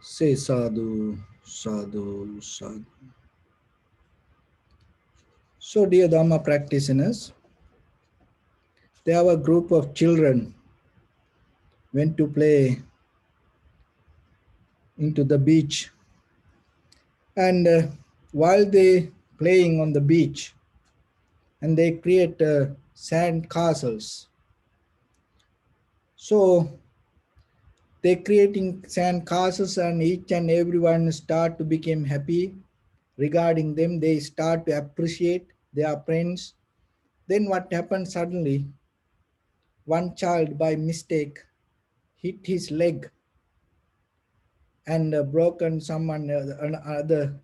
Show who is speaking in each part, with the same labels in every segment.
Speaker 1: Say sadhu, sadhu, sadhu. So, dear Dharma practitioners, there are a group of children went to play into the beach, and while they playing on the beach, and they create sand castles. So they creating sand castles, and each and everyone start to become happy regarding them. They start to appreciate their friends. Then what happened suddenly? One child by mistake hit his leg and broken someone another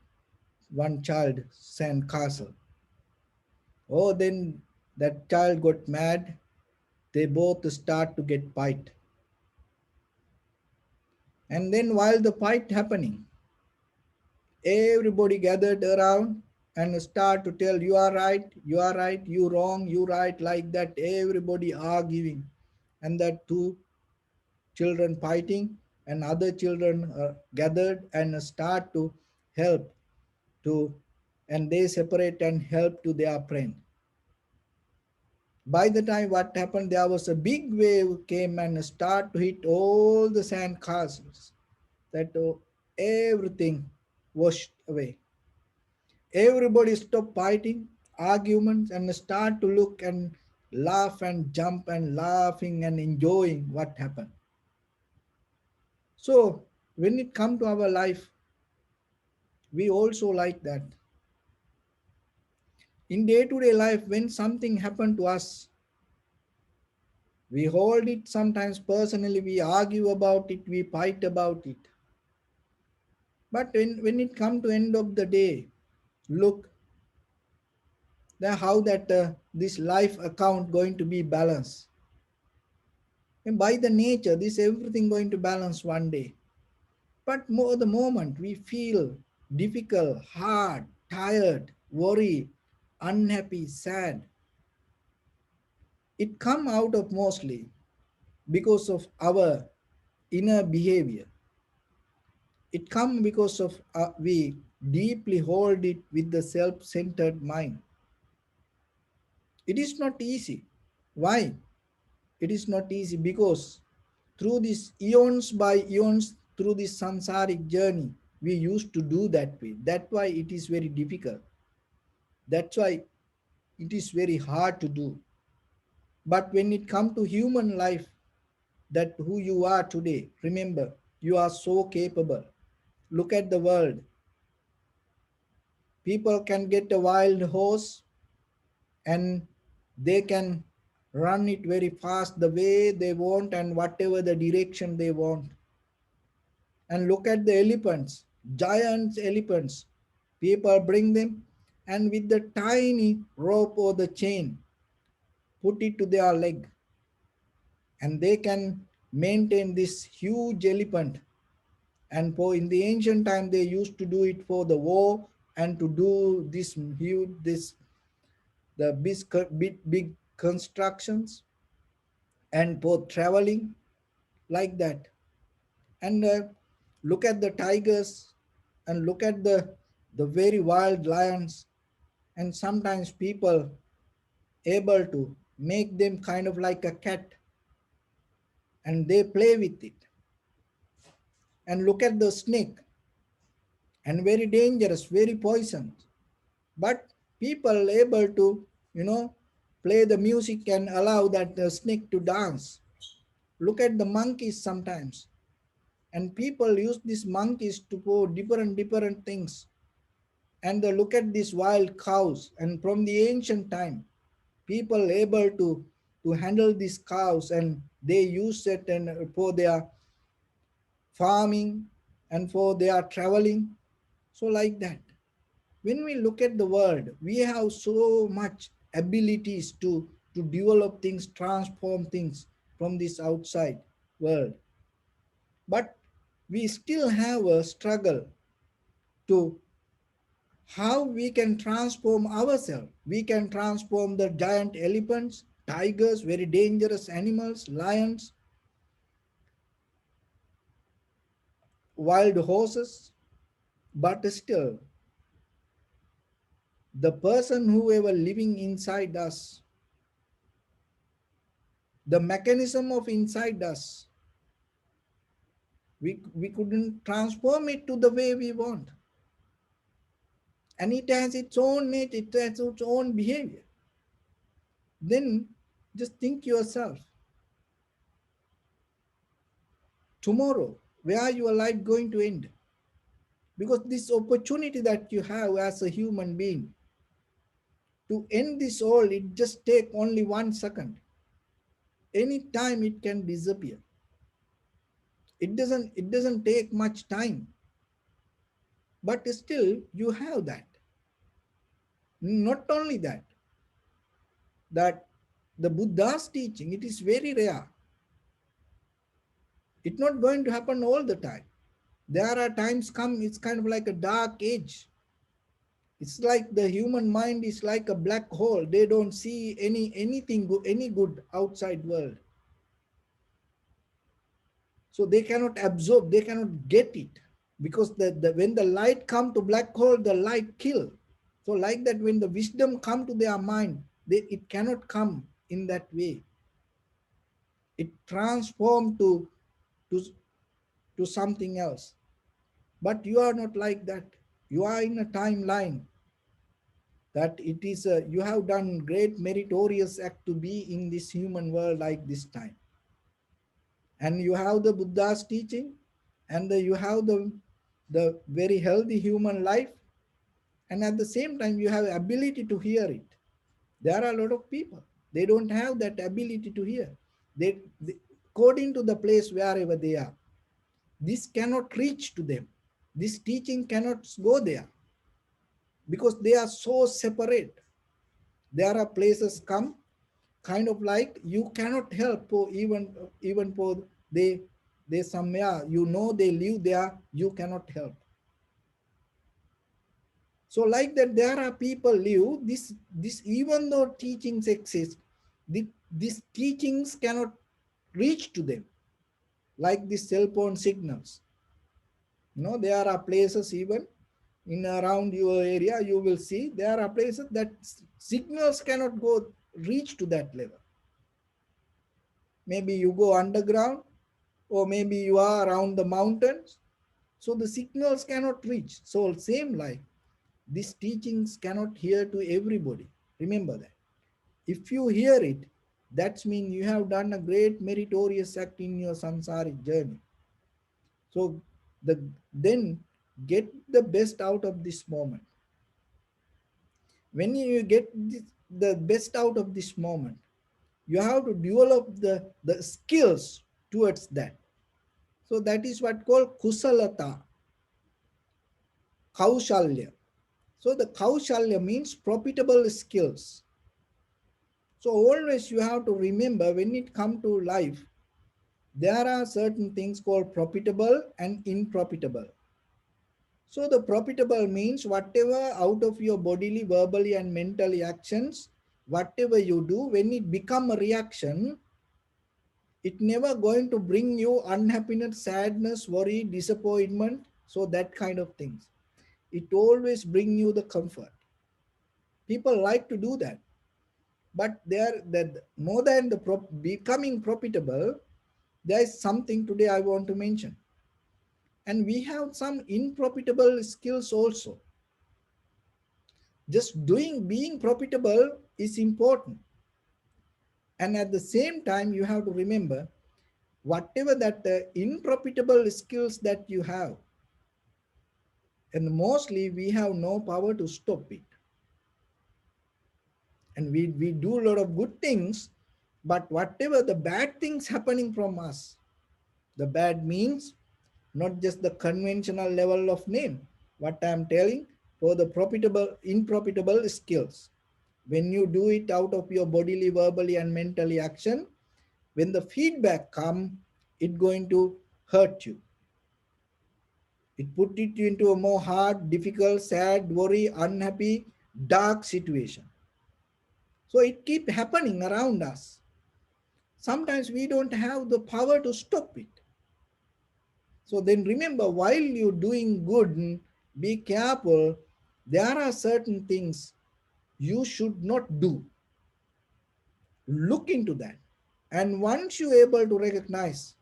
Speaker 1: one child sand castle. Oh, then that child got mad. They both start to get fight. And then while the fight happening, everybody gathered around and start to tell, you are right, you are right, you wrong, you right, like that. Everybody arguing, and that two children fighting, and other children gathered and start to help to, and they separate and help to their friend. By the time what happened, there was a big wave came and start to hit all the sand castles. That everything washed away. Everybody stop fighting, arguments, and start to look and laugh and jump and laughing and enjoying what happened. So when it come to our life, we also like that. In day-to-day life, when something happened to us, we hold it sometimes personally, we argue about it, we fight about it. But when it come to end of the day, look how that this life account going to be balanced. And by the nature, this everything going to balance one day. But more the moment we feel difficult, hard, tired, worried, unhappy, sad, it come out of mostly because of our inner behavior. It come because of we deeply hold it with the self-centered mind. It is not easy. Why? It is not easy because through these eons by eons, through this samsaric journey, we used to do that way. That's why it is very difficult. That's why it is very hard to do. But when it comes to human life, that who you are today, remember, you are so capable. Look at the world. People can get a wild horse and they can run it very fast the way they want and whatever the direction they want. And look at the elephants, giant elephants. People bring them and with the tiny rope or the chain, put it to their leg, and they can maintain this huge elephant. And for in the ancient time, they used to do it for the war and to do this huge, this the big constructions and for traveling like that. And look at the tigers and look at the very wild lions, and sometimes people able to make them kind of like a cat and they play with it. And look at the snake, and very dangerous, very poison, but people able to, you know, play the music and allow that snake to dance. Look at the monkeys sometimes, and people use these monkeys to pour different things. And look at these wild cows, and from the ancient time people able to handle these cows, and they use it and for their farming and for their traveling. So like that, when we look at the world, we have so much abilities to develop things, transform things from this outside world, but we still have a struggle to how we can transform ourselves. We can transform the giant elephants, tigers, very dangerous animals, lions, wild horses, but still, the person who ever living inside us, the mechanism of inside us, we couldn't transform it to the way we want. And it has its own nature, it has its own behavior. Then just think yourself, tomorrow, where your life going to end? Because this opportunity that you have as a human being to end this all, it just take only 1 second. Any time it can disappear. It doesn't take much time, but still you have that. Not only that, that the Buddha's teaching, it is very rare. It's not going to happen all the time. There are times come, it's kind of like a dark age. It's like the human mind is like a black hole. They don't see anything good, any good outside world. So they cannot absorb, they cannot get it. Because when the light come to black hole, the light kill. So like that, when the wisdom come to their mind, it cannot come in that way. It transform to to something else. But you are not like that. You are in a timeline that it is you have done great meritorious act to be in this human world like this time. And you have the Buddha's teaching, and you have the very healthy human life, and at the same time you have ability to hear it. There are a lot of people, they don't have that ability to hear. They according to the place wherever they are, this cannot reach to them. This teaching cannot go there because they are so separate. There are places come kind of like you cannot help, or even for they somewhere, they live there, you cannot help. So like that, there are people live this even though teachings exist, these teachings cannot reach to them, like the cell phone signals. There are places even in around your area, you will see there are places that signals cannot go reach to that level. Maybe you go underground, or maybe you are around the mountains, so the signals cannot reach. So same like these teachings cannot hear to everybody. Remember that. If you hear it, that means you have done a great meritorious act in your samsaric journey. So then get the best out of this moment. When you get the best out of this moment, you have to develop the skills towards that. So that is what called kusalata, kaushalya. So the kaushalya means profitable skills. So always you have to remember, when it comes to life, there are certain things called profitable and unprofitable. So the profitable means whatever out of your bodily, verbally and mentally actions, whatever you do, when it become a reaction, it never going to bring you unhappiness, sadness, worry, disappointment. So that kind of things. It always bring you the comfort. People like to do that. But there, that more than the becoming profitable, there is something today I want to mention. And we have some unprofitable skills also. Just being profitable is important. And at the same time, you have to remember, whatever that unprofitable skills that you have, and mostly we have no power to stop it. And we do a lot of good things, but whatever the bad things happening from us, the bad means not just the conventional level of name. What I am telling, for the unprofitable skills, when you do it out of your bodily, verbally and mentally action, when the feedback come, it going to hurt you. It put it into a more hard, difficult, sad, worry, unhappy, dark situation. So it keep happening around us. Sometimes we don't have the power to stop it. So then remember, while you're doing good, be careful. There are certain things you should not do. Look into that. And once you're able to recognize,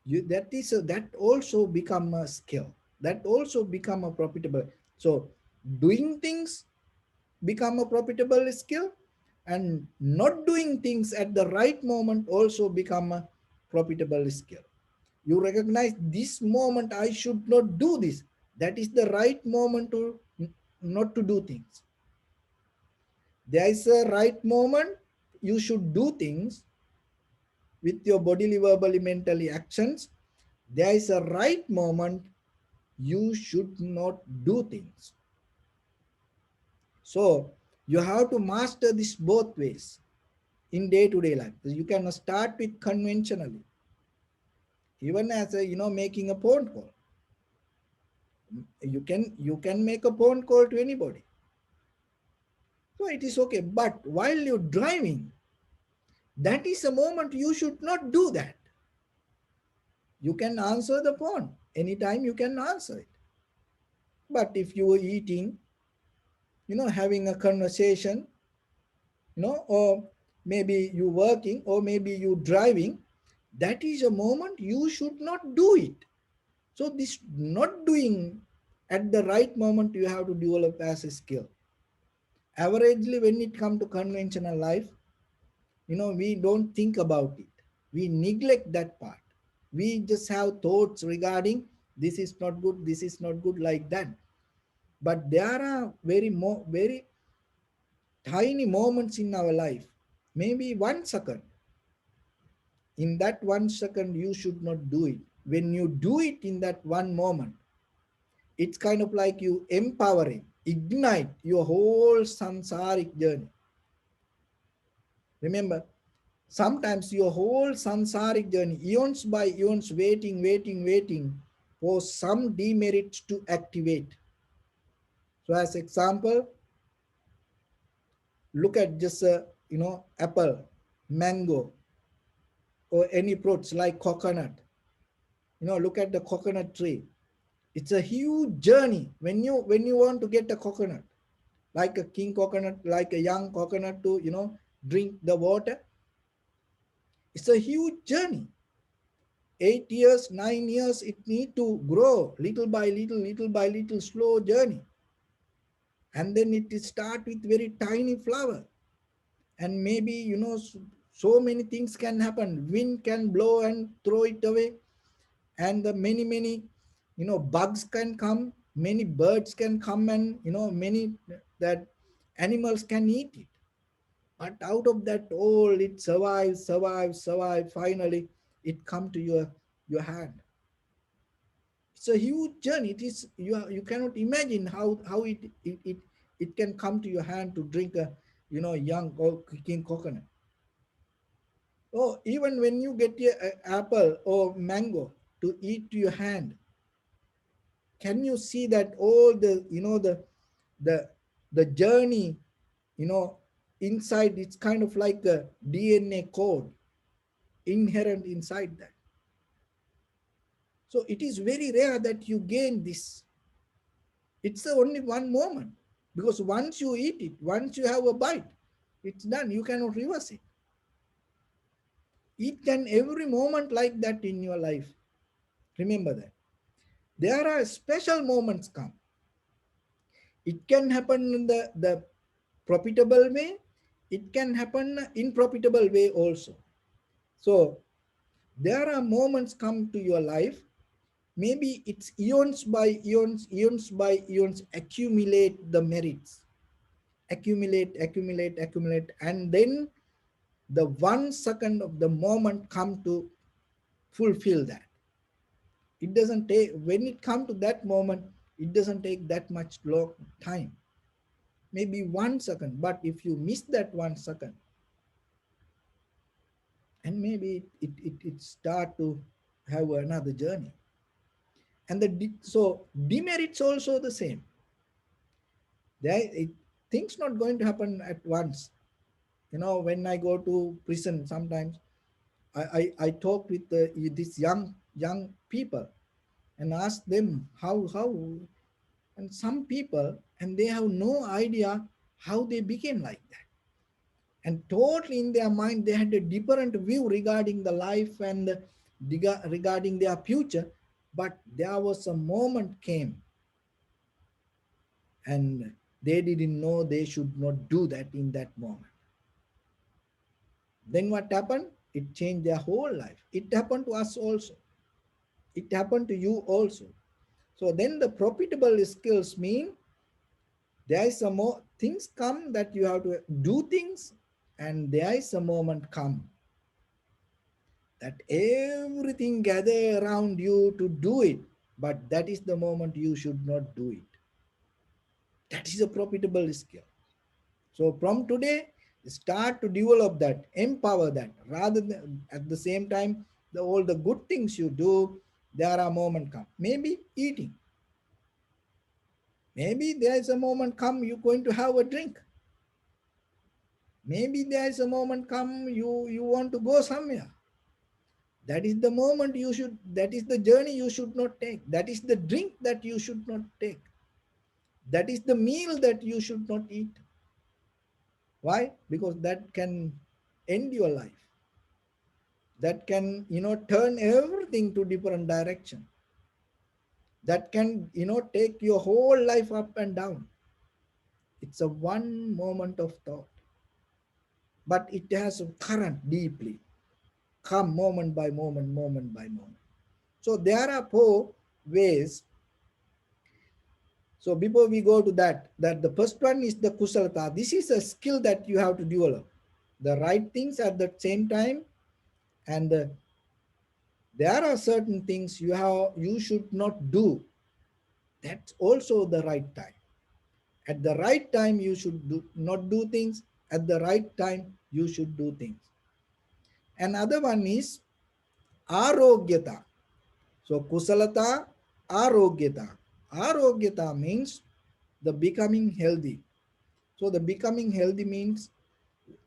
Speaker 1: that also become a skill. That also become a profitable. So doing things become a profitable skill, and not doing things at the right moment also become a profitable skill. You recognize this moment I should not do this. That is the right moment to not to do things. There is a right moment you should do things with your bodily, verbally, mentally actions. There is a right moment you should not do things. So you have to master this both ways in day-to-day life. You can start with conventionally, even as a, making a phone call. You can make a phone call to anybody. So it is okay. But while you're driving, that is a moment you should not do that. You can answer the phone anytime, you can answer it. But if you are eating, having a conversation, or maybe you working, or maybe you driving, that is a moment you should not do it. So this not doing at the right moment you have to develop as a skill. Averagely, when it comes to conventional life, we don't think about it. We neglect that part. We just have thoughts regarding this is not good, this is not good, like that. But there are very tiny moments in our life, maybe 1 second. In that 1 second you should not do it. When you do it in that one moment, it's kind of like you empowering, ignite your whole samsaric journey. Remember, sometimes your whole samsaric journey, eons by eons, waiting for some demerits to activate. So as example, look at just apple, mango, or any fruits like coconut. Look at the coconut tree. It's a huge journey when you want to get a coconut, like a king coconut, like a young coconut, to drink the water. It's a huge journey. 8 years, 9 years, it need to grow little by little, little by little, slow journey. And then it start with very tiny flower. And maybe, so many things can happen. Wind can blow and throw it away. And the many, bugs can come. Many birds can come, and, many that animals can eat it. But out of that all, it survive. Finally, it come to your hand. It's a huge journey. It is you cannot imagine how it can come to your hand to drink a young or king coconut. Oh, even when you get a apple or mango to eat to your hand, can you see that all the the journey, you know inside, it's kind of like a DNA code inherent inside that. So it is very rare that you gain this. It's only one moment, because once you eat it, once you have a bite, it's done. You cannot reverse it. Each and every moment like that in your life. Remember that. There are special moments come. It can happen in the profitable way. It can happen in profitable way also. So there are moments come to your life. Maybe it's eons by eons accumulate the merits. Accumulate, and then the 1 second of the moment come to fulfill that. It doesn't take, when it come to that moment, it doesn't take that much long time, maybe 1 second. But if you miss that 1 second, and maybe it start to have another journey. And so demerits also the same. Things not going to happen at once. When I go to prison sometimes, I talk with this young young people and ask them how, and some people, and they have no idea how they became like that. And totally in their mind, they had a different view regarding the life and regarding their future. But there was a moment came, and they didn't know they should not do that in that moment. Then what happened? It changed their whole life. It happened to us also. It happened to you also. So then the profitable skills mean there is some more things come that you have to do things, and there is a moment come that everything gather around you to do it, but that is the moment you should not do it. That is a profitable skill. So from today, start to develop that, empower that, rather than at the same time, all the good things you do, there are moment come. Maybe eating. Maybe there is a moment come you're going to have a drink. Maybe there is a moment come you want to go somewhere. That is the moment you should, that is the journey you should not take. That is the drink that you should not take. That is the meal that you should not eat. Why? Because that can end your life. That can, turn everything to different direction. That can, take your whole life up and down. It's a one moment of thought, but it has a current deeply, come moment by moment, moment by moment. So there are four ways. So before we go to that the first one is the kusalata. This is a skill that you have to develop. The right things at the same time, and there are certain things you should not do. That's also the right time. At the right time, you should not do things. At the right time, you should do things. Another one is arogyata. So kusalata, arogyata. Arogyata means the becoming healthy. So the becoming healthy means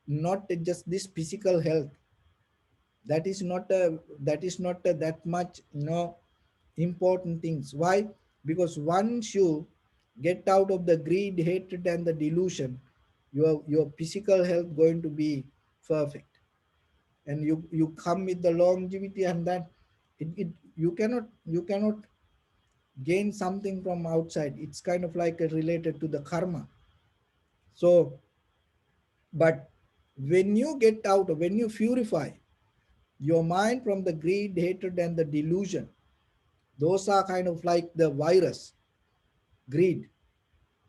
Speaker 1: not just this physical health. That is not that much important things. Why? Because once you get out of the greed, hatred, and the delusion, your physical health going to be perfect, and you come with the longevity, and that you cannot gain something from outside. It's kind of like related to the karma. So, but when you purify your mind from the greed, hatred, and the delusion, those are kind of like the virus. Greed,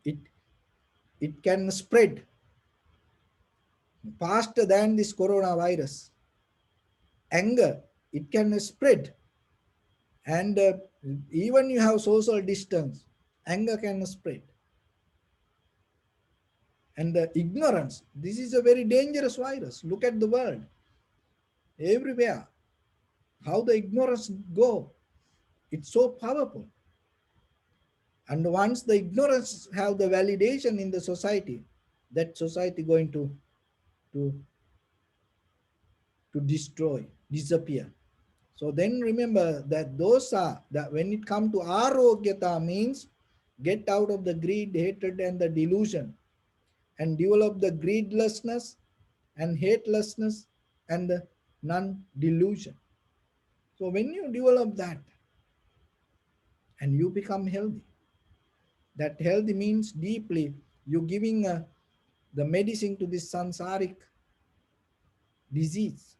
Speaker 1: it it can spread faster than this coronavirus. Anger, it can spread, and even you have social distance, anger can spread. And the ignorance, this is a very dangerous virus. Look at the world everywhere, how the ignorance go. It's so powerful. And once the ignorance have the validation in the society, that society going to to destroy, disappear. So then remember that those are that when it comes to arogyata means get out of the greed, hatred, and the delusion, and develop the greedlessness and hatelessness and the non-delusion. So when you develop that and you become healthy, that healthy means deeply you giving the medicine to this sansaric disease.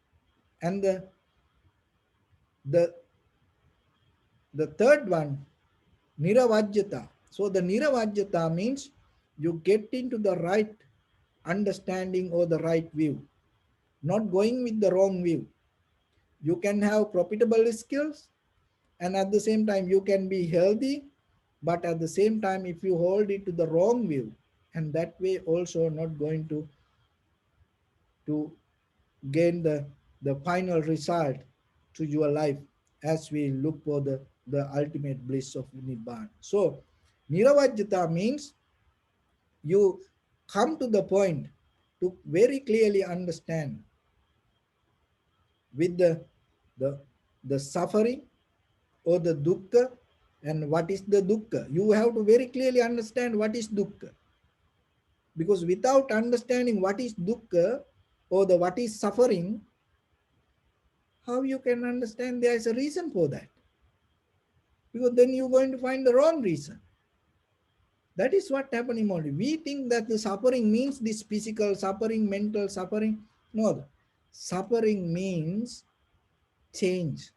Speaker 1: And the the third one, niravajyata. So the niravajyata means you get into the right understanding or the right view, not going with the wrong view. You can have profitable skills, and at the same time you can be healthy, but at the same time if you hold it to the wrong view, and that way also not going to gain the final result to your life, as we look for the ultimate bliss of Nibbana. So, Niravajyata means you come to the point to very clearly understand with the, the suffering, or the dukkha. And what is the dukkha? You have to very clearly understand what is dukkha, because without understanding what is dukkha or the what is suffering, how you can understand there is a reason for that? Because then you're going to find the wrong reason. That is what happening only. We think that the suffering means this physical suffering, mental suffering. No, suffering means change.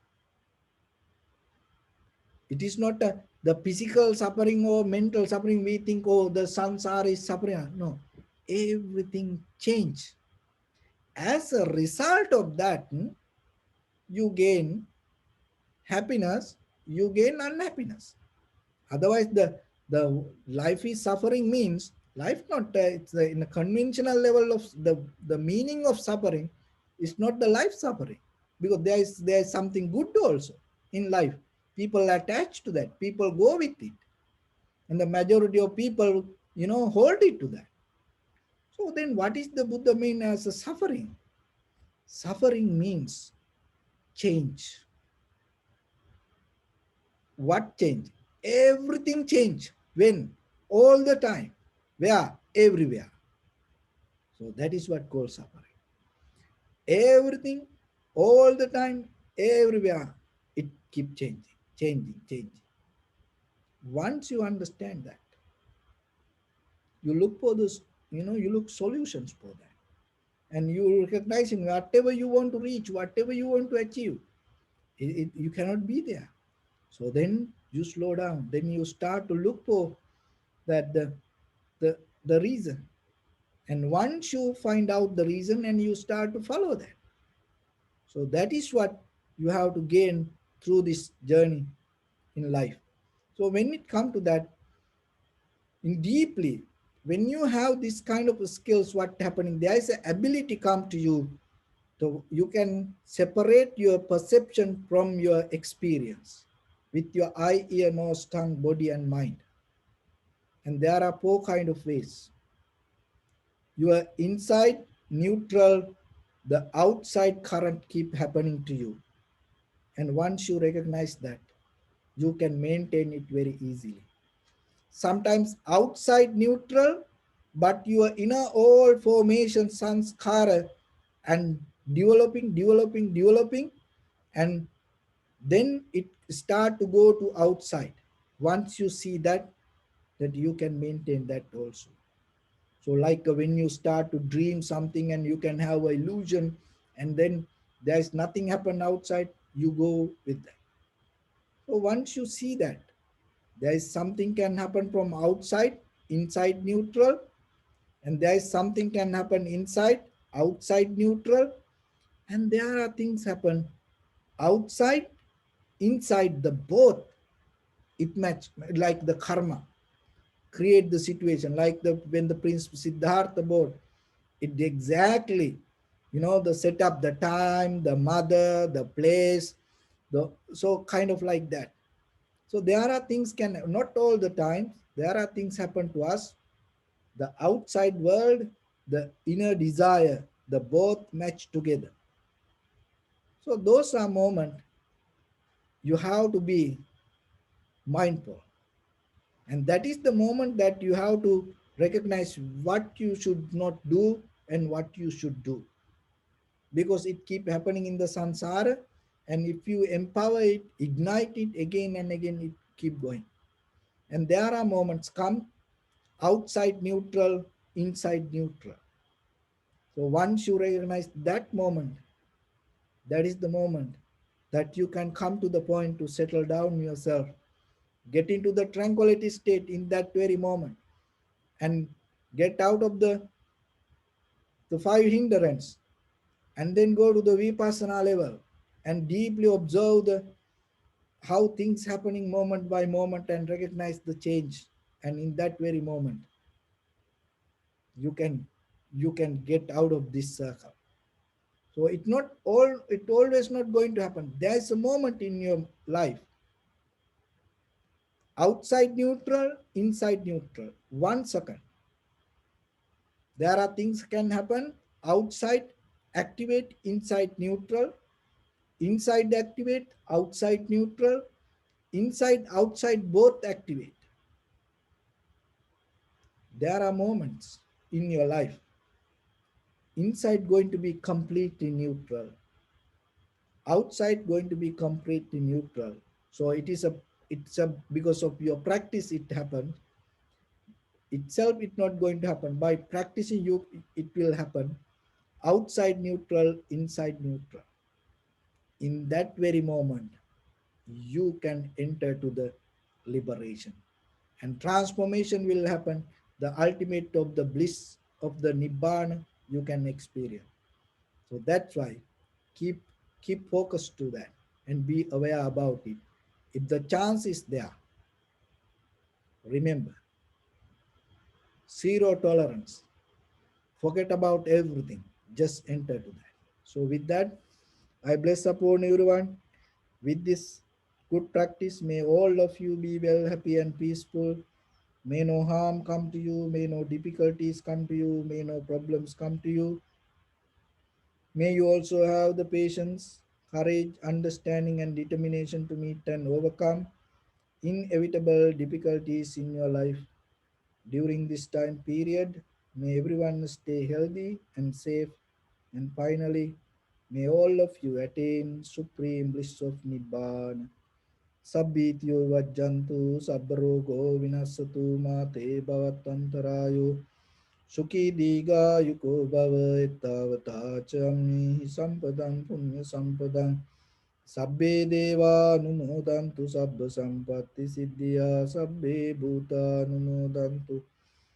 Speaker 1: It is not the physical suffering or mental suffering. We think, oh, the sansara is suffering. No, everything change. As a result of that, you gain happiness, you gain unhappiness. Otherwise, the life is suffering means life not it's in a conventional level of the meaning of suffering is not the life suffering, because there is something good also in life. People attach to that, people go with it, and the majority of people hold it to that. So then what is the Buddha mean as a suffering? Suffering means change. What change? Everything change. When? All the time. Where? Everywhere. So that is what called suffering. Everything, all the time, everywhere. It keep changing, changing, changing. Once you understand that, you look for this, you look solutions for that. And you recognizing whatever you want to reach, whatever you want to achieve, you cannot be there. So then you slow down. Then you start to look for that the the reason. And once you find out the reason and you start to follow that, so that is what you have to gain through this journey in life. So when it comes to that, in deeply, when you have this kind of skills, what happening, there is an ability come to you, so you can separate your perception from your experience with your eye, ear, nose, tongue, body, and mind. And there are four kind of ways. Your inside neutral, the outside current keep happening to you. And once you recognize that, you can maintain it very easily. Sometimes outside neutral, but your inner all formation sanskara and developing, and then it start to go to outside. Once you see that, that you can maintain that also. So like when you start to dream something and you can have an illusion, and then there's nothing happen outside, you go with that. So once you see that there is something can happen from outside, inside neutral, and there is something can happen inside, outside neutral, and there are things happen outside, inside, the both. It match like the karma create the situation, like the when the Prince Siddhartha board, it exactly, the setup, the time, the mother, the place, the so kind of like that. So there are things can not all the time. There are things happen to us. The outside world, the inner desire, the both match together. So those are moments you have to be mindful. And that is the moment that you have to recognize what you should not do and what you should do. Because it keep happening in the samsara, and if you empower it, ignite it again and again, it keep going. And there are moments come outside neutral, inside neutral. So once you recognize that moment, that is the moment that you can come to the point to settle down yourself, get into the tranquility state in that very moment, and get out of the five hindrance, and then go to the vipassana level and deeply observe how things happening moment by moment and recognize the change. And in that very moment, you can get out of this circle. So it always not going to happen. There is a moment in your life, outside neutral, inside neutral. 1 second. There are things can happen outside, activate, inside neutral, inside activate, outside neutral. inside outside both activate. There are moments in your life inside going to be completely neutral, outside going to be completely neutral. So it's a because of your practice it happened. Itself it's not going to happen. By practicing you it will happen. Outside neutral, inside neutral. In that very moment you can enter to the liberation, and transformation will happen. The ultimate of the bliss of the nibbana you can experience. So that's why keep keep focused to that and be aware about it. If the chance is there, remember, zero tolerance. Forget about everything. Just enter to that. So with that, I bless upon everyone with this good practice. May all of you be well, happy and peaceful. May no harm come to you. May no difficulties come to you. May no problems come to you. May you also have the patience, courage, understanding, and determination to meet and overcome inevitable difficulties in your life during this time period. May everyone stay healthy and safe. And finally, may all of you attain supreme bliss of Nibbana. Sabbityo vajjantu sabbarogo vinasatu mate bhavatantarayo Sukhi diga yuko bhava ettavata chamni sampadam punya sampadam Sabbe deva numodantu sabba sampatti siddhya sabbe bhuta numodantu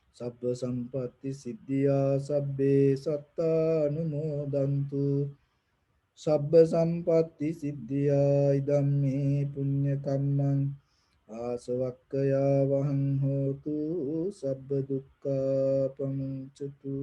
Speaker 1: sabba sampatti siddhya sabbe satta numodantu sabba sampatti siddhya idam me punya kammang asavakkaya vahang hotu sabba dukkha pamuncatu.